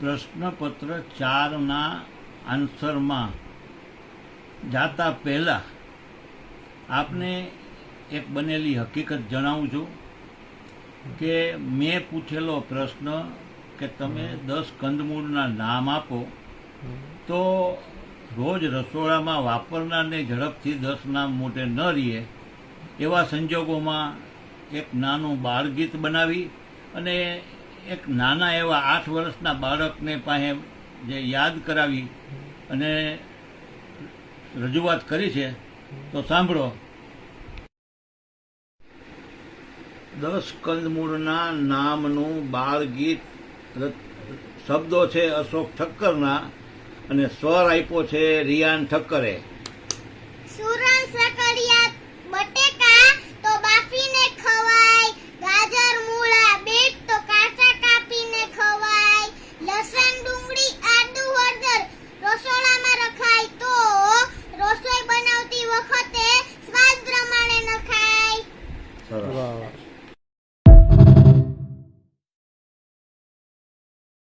પ્રશ્નપત્ર 4ના આન્સરમાં જાતા પહેલા આપને એક બનેલી હકીકત જણાવું છું કે મેં પૂછેલો પ્રશ્ન કે તમે 10 કંદમૂળના નામ આપો, તો રોજ રસોડામાં વાપરનારને ઝડપથી 10 નામ મોઢે ન રહીએ એવા સંજોગોમાં એક નાનું બાળગીત બનાવી અને એક નાના એવા 8 વર્ષના બાળકને પાસે જે યાદ કરાવી અને રજૂઆત કરી છે. તો સાંભળો. 10 કંદમૂળના નામનું બાળગીત. શબ્દો છે અશોક ઠક્કરના અને સ્વર આપ્યો છે રિયાન ઠક્કરે.